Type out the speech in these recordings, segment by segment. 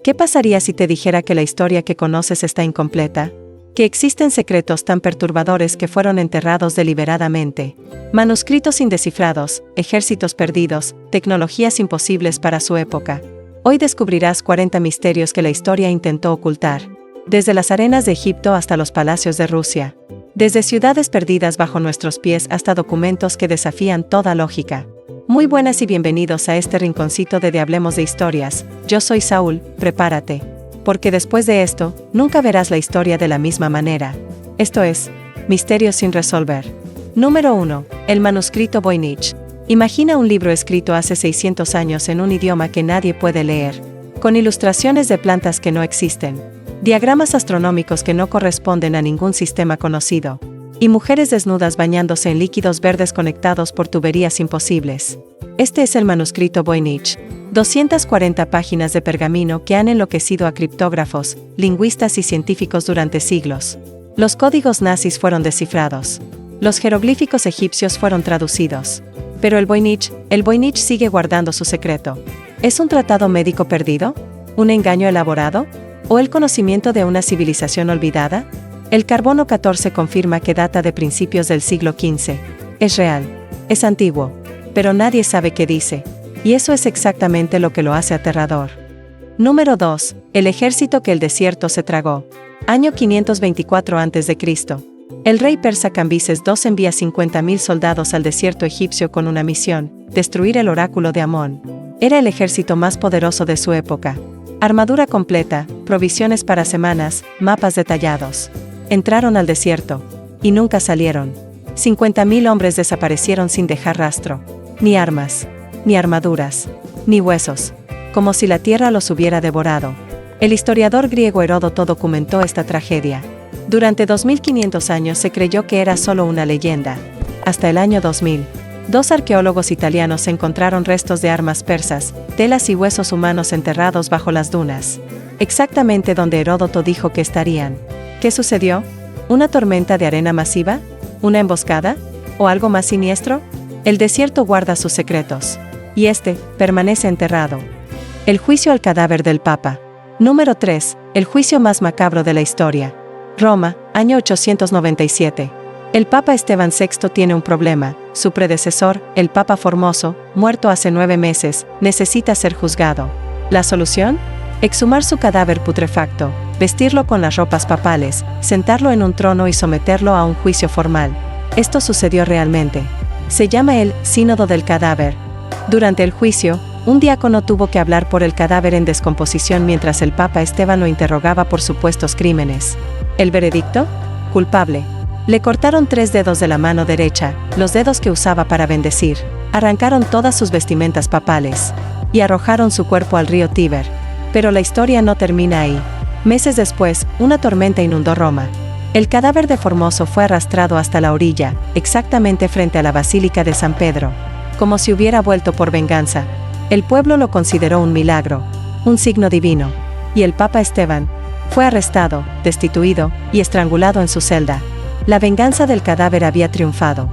¿Qué pasaría si te dijera que la historia que conoces está incompleta? Que existen secretos tan perturbadores que fueron enterrados deliberadamente. Manuscritos indescifrados, ejércitos perdidos, tecnologías imposibles para su época. Hoy descubrirás 40 misterios que la historia intentó ocultar. Desde las arenas de Egipto hasta los palacios de Rusia. Desde ciudades perdidas bajo nuestros pies hasta documentos que desafían toda lógica. Muy buenas y bienvenidos a este rinconcito de Hablemos de Historias. Yo soy Saúl, prepárate. Porque después de esto, nunca verás la historia de la misma manera. Esto es, Misterios sin resolver. Número 1. El manuscrito Voynich. Imagina un libro escrito hace 600 años en un idioma que nadie puede leer. Con ilustraciones de plantas que no existen. Diagramas astronómicos que no corresponden a ningún sistema conocido. Y mujeres desnudas bañándose en líquidos verdes conectados por tuberías imposibles. Este es el manuscrito Voynich. 240 páginas de pergamino que han enloquecido a criptógrafos, lingüistas y científicos durante siglos. Los códigos nazis fueron descifrados. Los jeroglíficos egipcios fueron traducidos. Pero el Voynich sigue guardando su secreto. ¿Es un tratado médico perdido? ¿Un engaño elaborado? ¿O el conocimiento de una civilización olvidada? El carbono 14 confirma que data de principios del siglo XV. Es real. Es antiguo. Pero nadie sabe qué dice. Y eso es exactamente lo que lo hace aterrador. Número 2. El ejército que el desierto se tragó. Año 524 a.C. El rey persa Cambises II envía 50.000 soldados al desierto egipcio con una misión: destruir el oráculo de Amón. Era el ejército más poderoso de su época. Armadura completa, provisiones para semanas, mapas detallados. Entraron al desierto. Y nunca salieron. 50.000 hombres desaparecieron sin dejar rastro. Ni armas. Ni armaduras. Ni huesos. Como si la tierra los hubiera devorado. El historiador griego Heródoto documentó esta tragedia. Durante 2500 años se creyó que era solo una leyenda. Hasta el año 2000. 2 arqueólogos italianos encontraron restos de armas persas, telas y huesos humanos enterrados bajo las dunas. Exactamente donde Heródoto dijo que estarían. ¿Qué sucedió? ¿Una tormenta de arena masiva? ¿Una emboscada? ¿O algo más siniestro? El desierto guarda sus secretos. Y permanece enterrado. El juicio al cadáver del Papa. Número 3. El juicio más macabro de la historia. Roma, año 897. El Papa Esteban VI tiene un problema. Su predecesor, el Papa Formoso, muerto hace 9 meses, necesita ser juzgado. ¿La solución? Exhumar su cadáver putrefacto, vestirlo con las ropas papales, sentarlo en un trono y someterlo a un juicio formal. Esto sucedió realmente. Se llama el Sínodo del Cadáver. Durante el juicio, un diácono tuvo que hablar por el cadáver en descomposición mientras el Papa Esteban lo interrogaba por supuestos crímenes. ¿El veredicto? Culpable. Le cortaron 3 dedos de la mano derecha, los dedos que usaba para bendecir. Arrancaron todas sus vestimentas papales. Y arrojaron su cuerpo al río Tíber. Pero la historia no termina ahí. Meses después, una tormenta inundó Roma. El cadáver de Formoso fue arrastrado hasta la orilla, exactamente frente a la Basílica de San Pedro. Como si hubiera vuelto por venganza. El pueblo lo consideró un milagro, un signo divino. Y el Papa Esteban fue arrestado, destituido y estrangulado en su celda. La venganza del cadáver había triunfado.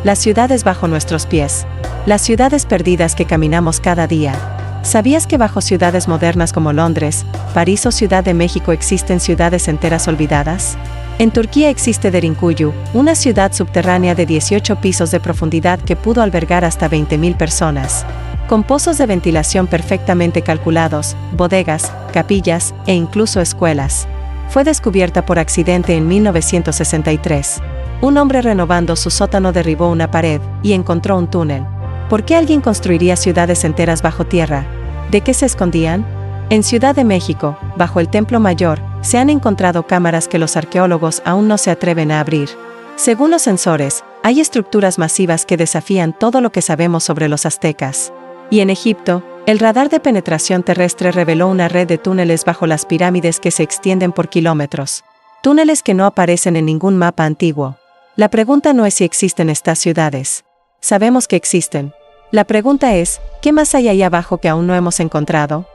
Las ciudades bajo nuestros pies. Las ciudades perdidas que caminamos cada día. ¿Sabías que bajo ciudades modernas como Londres, París o Ciudad de México existen ciudades enteras olvidadas? En Turquía existe Derinkuyu, una ciudad subterránea de 18 pisos de profundidad que pudo albergar hasta 20.000 personas. Con pozos de ventilación perfectamente calculados, bodegas, capillas e incluso escuelas. Fue descubierta por accidente en 1963. Un hombre renovando su sótano derribó una pared y encontró un túnel. ¿Por qué alguien construiría ciudades enteras bajo tierra? ¿De qué se escondían? En Ciudad de México, bajo el Templo Mayor, se han encontrado cámaras que los arqueólogos aún no se atreven a abrir. Según los sensores, hay estructuras masivas que desafían todo lo que sabemos sobre los aztecas. Y en Egipto, el radar de penetración terrestre reveló una red de túneles bajo las pirámides que se extienden por kilómetros. Túneles que no aparecen en ningún mapa antiguo. La pregunta no es si existen estas ciudades. Sabemos que existen. La pregunta es, ¿qué más hay ahí abajo que aún no hemos encontrado?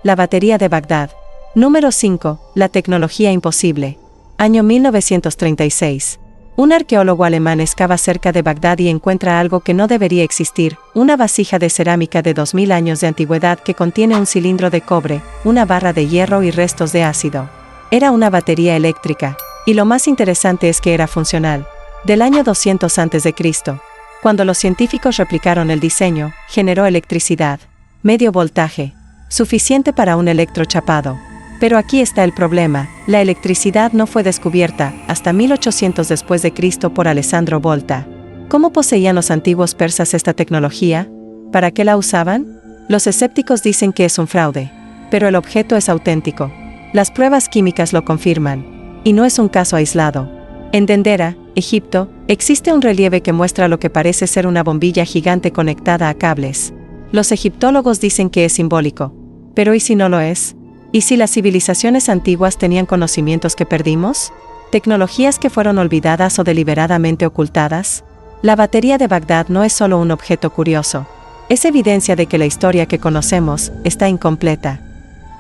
La batería de Bagdad. Número 5. La tecnología imposible. Año 1936. Un arqueólogo alemán excava cerca de Bagdad y encuentra algo que no debería existir, una vasija de cerámica de 2000 años de antigüedad que contiene un cilindro de cobre, una barra de hierro y restos de ácido. Era una batería eléctrica, y lo más interesante es que era funcional. Del año 200 a.C., cuando los científicos replicaron el diseño, generó electricidad. Medio voltaje. Suficiente para un electrochapado. Pero aquí está el problema, la electricidad no fue descubierta hasta 1800 después de Cristo por Alessandro Volta. ¿Cómo poseían los antiguos persas esta tecnología? ¿Para qué la usaban? Los escépticos dicen que es un fraude. Pero el objeto es auténtico. Las pruebas químicas lo confirman. Y no es un caso aislado. En Dendera, Egipto, existe un relieve que muestra lo que parece ser una bombilla gigante conectada a cables. Los egiptólogos dicen que es simbólico. Pero ¿y si no lo es? ¿Y si las civilizaciones antiguas tenían conocimientos que perdimos? ¿Tecnologías que fueron olvidadas o deliberadamente ocultadas? La batería de Bagdad no es solo un objeto curioso. Es evidencia de que la historia que conocemos está incompleta.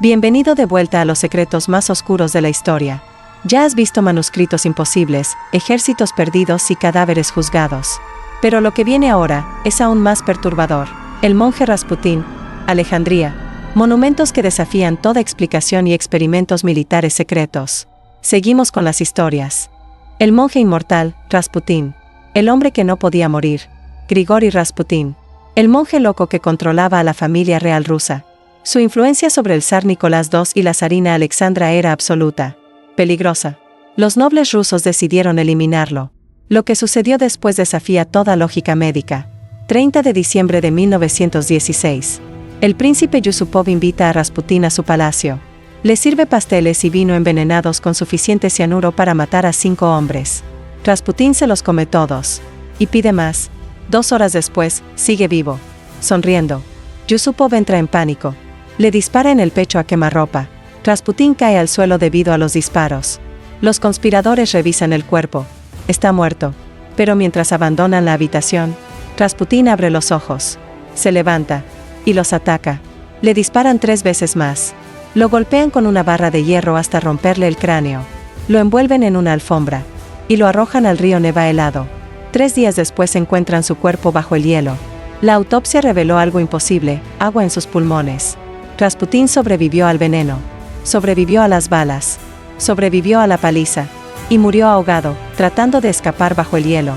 Bienvenido de vuelta a los secretos más oscuros de la historia. Ya has visto manuscritos imposibles, ejércitos perdidos y cadáveres juzgados. Pero lo que viene ahora es aún más perturbador. El monje Rasputín, Alejandría. Monumentos que desafían toda explicación y experimentos militares secretos. Seguimos con las historias. El monje inmortal, Rasputín. El hombre que no podía morir, Grigori Rasputín. El monje loco que controlaba a la familia real rusa. Su influencia sobre el zar Nicolás II y la zarina Alexandra era absoluta. Peligrosa. Los nobles rusos decidieron eliminarlo. Lo que sucedió después desafía toda lógica médica. 30 de diciembre de 1916. El príncipe Yusupov invita a Rasputín a su palacio. Le sirve pasteles y vino envenenados con suficiente cianuro para matar a 5 hombres. Rasputín se los come todos. Y pide más. 2 horas después, sigue vivo. Sonriendo. Yusupov entra en pánico. Le dispara en el pecho a quemarropa. Rasputín cae al suelo debido a los disparos. Los conspiradores revisan el cuerpo. Está muerto. Pero mientras abandonan la habitación, Rasputín abre los ojos. Se levanta. Y los ataca. Le disparan 3 veces más. Lo golpean con una barra de hierro hasta romperle el cráneo. Lo envuelven en una alfombra. Y lo arrojan al río Neva helado. 3 días después encuentran su cuerpo bajo el hielo. La autopsia reveló algo imposible, agua en sus pulmones. Rasputín sobrevivió al veneno. Sobrevivió a las balas. Sobrevivió a la paliza. Y murió ahogado, tratando de escapar bajo el hielo.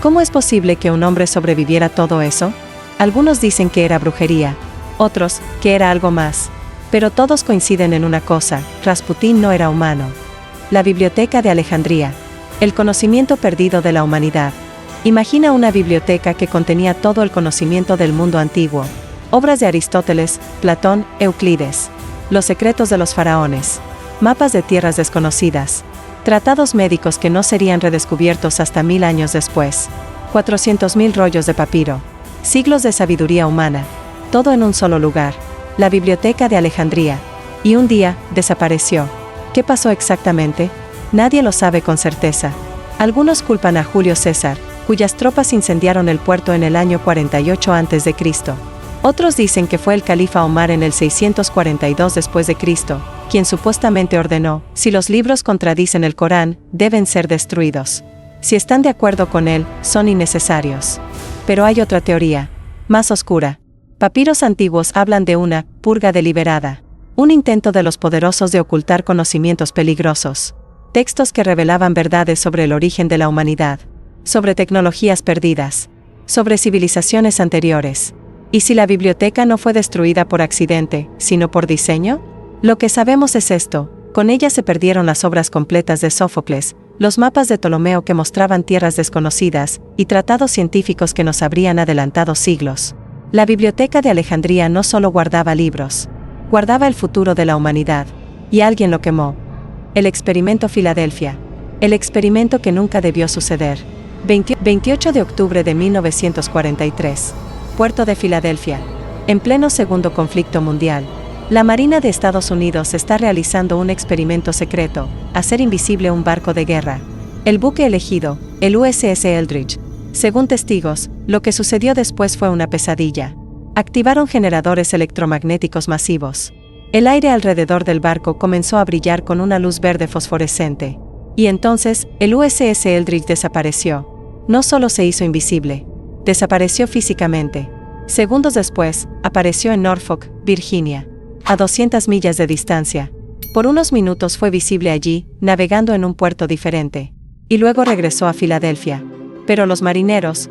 ¿Cómo es posible que un hombre sobreviviera todo eso? Algunos dicen que era brujería, otros, que era algo más. Pero todos coinciden en una cosa, Rasputín no era humano. La Biblioteca de Alejandría. El conocimiento perdido de la humanidad. Imagina una biblioteca que contenía todo el conocimiento del mundo antiguo. Obras de Aristóteles, Platón, Euclides. Los secretos de los faraones. Mapas de tierras desconocidas. Tratados médicos que no serían redescubiertos hasta 1000 años después. 400.000 rollos de papiro. Siglos de sabiduría humana. Todo en un solo lugar. La Biblioteca de Alejandría. Y un día, desapareció. ¿Qué pasó exactamente? Nadie lo sabe con certeza. Algunos culpan a Julio César, cuyas tropas incendiaron el puerto en el año 48 a.C. Otros dicen que fue el califa Omar en el 642 después de Cristo, quien supuestamente ordenó, si los libros contradicen el Corán, deben ser destruidos. Si están de acuerdo con él, son innecesarios. Pero hay otra teoría, más oscura. Papiros antiguos hablan de una purga deliberada, un intento de los poderosos de ocultar conocimientos peligrosos. Textos que revelaban verdades sobre el origen de la humanidad, sobre tecnologías perdidas, sobre civilizaciones anteriores. ¿Y si la biblioteca no fue destruida por accidente, sino por diseño? Lo que sabemos es esto: con ella se perdieron las obras completas de Sófocles, los mapas de Ptolomeo que mostraban tierras desconocidas, y tratados científicos que nos habrían adelantado siglos. La Biblioteca de Alejandría no solo guardaba libros, guardaba el futuro de la humanidad. Y alguien lo quemó. El experimento Filadelfia. El experimento que nunca debió suceder. 28 de octubre de 1943. Puerto de Filadelfia. En pleno segundo conflicto mundial. La Marina de Estados Unidos está realizando un experimento secreto, hacer invisible un barco de guerra. El buque elegido, el USS Eldridge. Según testigos, lo que sucedió después fue una pesadilla. Activaron generadores electromagnéticos masivos. El aire alrededor del barco comenzó a brillar con una luz verde fosforescente. Y entonces, el USS Eldridge desapareció. No solo se hizo invisible, desapareció físicamente. Segundos después, apareció en Norfolk, Virginia, a 200 millas de distancia. Por unos minutos fue visible allí, navegando en un puerto diferente. Y luego regresó a Filadelfia. Pero los marineros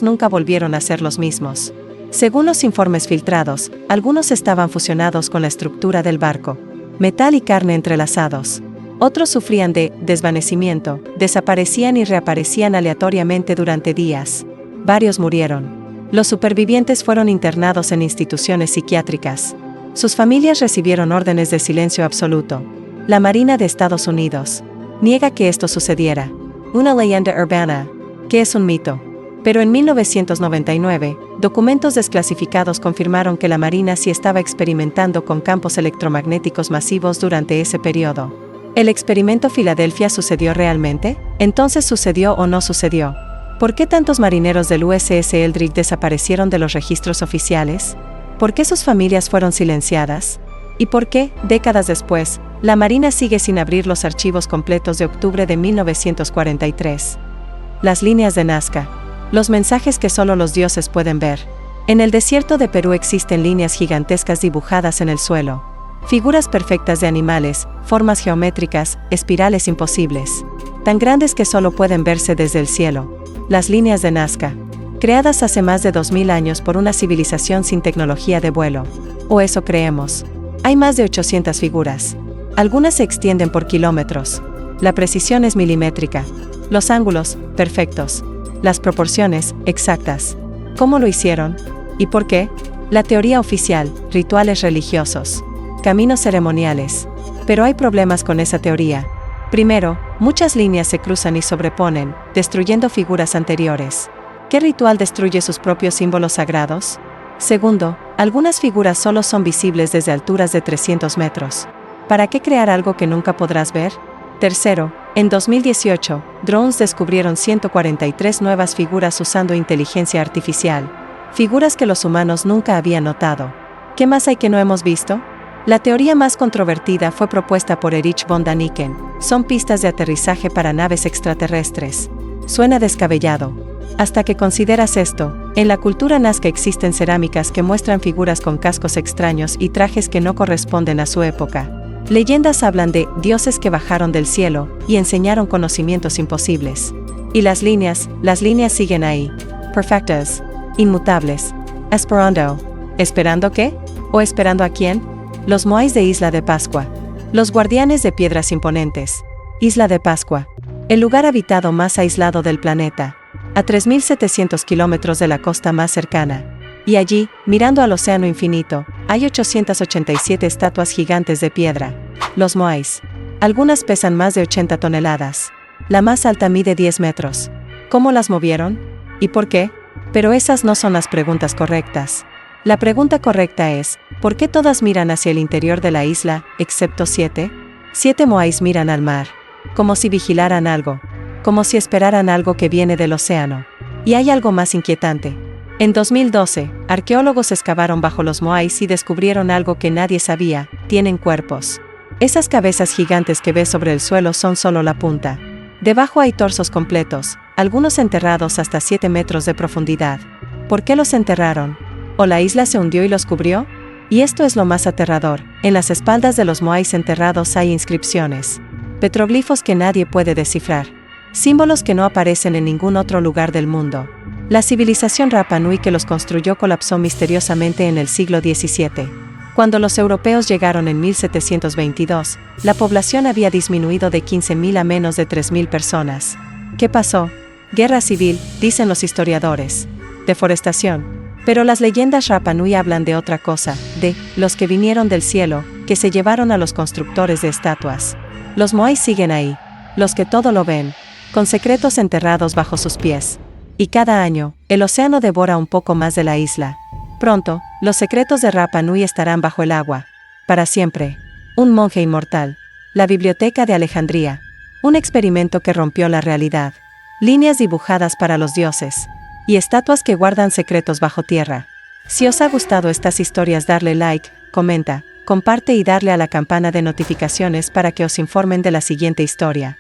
nunca volvieron a ser los mismos. Según los informes filtrados, algunos estaban fusionados con la estructura del barco. Metal y carne entrelazados. Otros sufrían de desvanecimiento, desaparecían y reaparecían aleatoriamente durante días. Varios murieron. Los supervivientes fueron internados en instituciones psiquiátricas. Sus familias recibieron órdenes de silencio absoluto. La Marina de Estados Unidos niega que esto sucediera. Una leyenda urbana, que es un mito. Pero en 1999, documentos desclasificados confirmaron que la Marina sí estaba experimentando con campos electromagnéticos masivos durante ese periodo. ¿El experimento Filadelfia sucedió realmente? ¿Entonces sucedió o no sucedió? ¿Por qué tantos marineros del USS Eldridge desaparecieron de los registros oficiales? ¿Por qué sus familias fueron silenciadas? ¿Y por qué, décadas después, la Marina sigue sin abrir los archivos completos de octubre de 1943? Las líneas de Nazca. Los mensajes que solo los dioses pueden ver. En el desierto de Perú existen líneas gigantescas dibujadas en el suelo. Figuras perfectas de animales, formas geométricas, espirales imposibles. Tan grandes que solo pueden verse desde el cielo. Las líneas de Nazca. Creadas hace más de 2000 años por una civilización sin tecnología de vuelo. O eso creemos. Hay más de 800 figuras. Algunas se extienden por kilómetros. La precisión es milimétrica. Los ángulos, perfectos. Las proporciones, exactas. ¿Cómo lo hicieron? ¿Y por qué? La teoría oficial, rituales religiosos. Caminos ceremoniales. Pero hay problemas con esa teoría. Primero, muchas líneas se cruzan y sobreponen, destruyendo figuras anteriores. ¿Qué ritual destruye sus propios símbolos sagrados? Segundo, algunas figuras solo son visibles desde alturas de 300 metros. ¿Para qué crear algo que nunca podrás ver? Tercero, en 2018, drones descubrieron 143 nuevas figuras usando inteligencia artificial. Figuras que los humanos nunca habían notado. ¿Qué más hay que no hemos visto? La teoría más controvertida fue propuesta por Erich von Däniken. Son pistas de aterrizaje para naves extraterrestres. Suena descabellado. Hasta que consideras esto, en la cultura nazca existen cerámicas que muestran figuras con cascos extraños y trajes que no corresponden a su época. Leyendas hablan de dioses que bajaron del cielo y enseñaron conocimientos imposibles. Y las líneas siguen ahí. Perfectas. Inmutables. Esperando. ¿Esperando qué? ¿O esperando a quién? Los moais de Isla de Pascua. Los guardianes de piedras imponentes. Isla de Pascua. El lugar habitado más aislado del planeta. A 3.700 kilómetros de la costa más cercana. Y allí, mirando al océano infinito, hay 887 estatuas gigantes de piedra. Los moais. Algunas pesan más de 80 toneladas. La más alta mide 10 metros. ¿Cómo las movieron? ¿Y por qué? Pero esas no son las preguntas correctas. La pregunta correcta es, ¿por qué todas miran hacia el interior de la isla, excepto 7? 7 moais miran al mar. Como si vigilaran algo. Como si esperaran algo que viene del océano. Y hay algo más inquietante. En 2012, arqueólogos excavaron bajo los moais y descubrieron algo que nadie sabía: tienen cuerpos. Esas cabezas gigantes que ves sobre el suelo son solo la punta. Debajo hay torsos completos, algunos enterrados hasta 7 metros de profundidad. ¿Por qué los enterraron? ¿O la isla se hundió y los cubrió? Y esto es lo más aterrador: en las espaldas de los moais enterrados hay inscripciones. Petroglifos que nadie puede descifrar. Símbolos que no aparecen en ningún otro lugar del mundo. La civilización Rapa Nui que los construyó colapsó misteriosamente en el siglo XVII. Cuando los europeos llegaron en 1722, la población había disminuido de 15.000 a menos de 3.000 personas. ¿Qué pasó? Guerra civil, dicen los historiadores. Deforestación. Pero las leyendas Rapa Nui hablan de otra cosa, de los que vinieron del cielo, que se llevaron a los constructores de estatuas. Los moais siguen ahí, los que todo lo ven, con secretos enterrados bajo sus pies. Y cada año, el océano devora un poco más de la isla. Pronto, los secretos de Rapa Nui estarán bajo el agua. Para siempre. Un monje inmortal. La Biblioteca de Alejandría. Un experimento que rompió la realidad. Líneas dibujadas para los dioses. Y estatuas que guardan secretos bajo tierra. Si os ha gustado estas historias, darle like, comenta, comparte y darle a la campana de notificaciones para que os informen de la siguiente historia.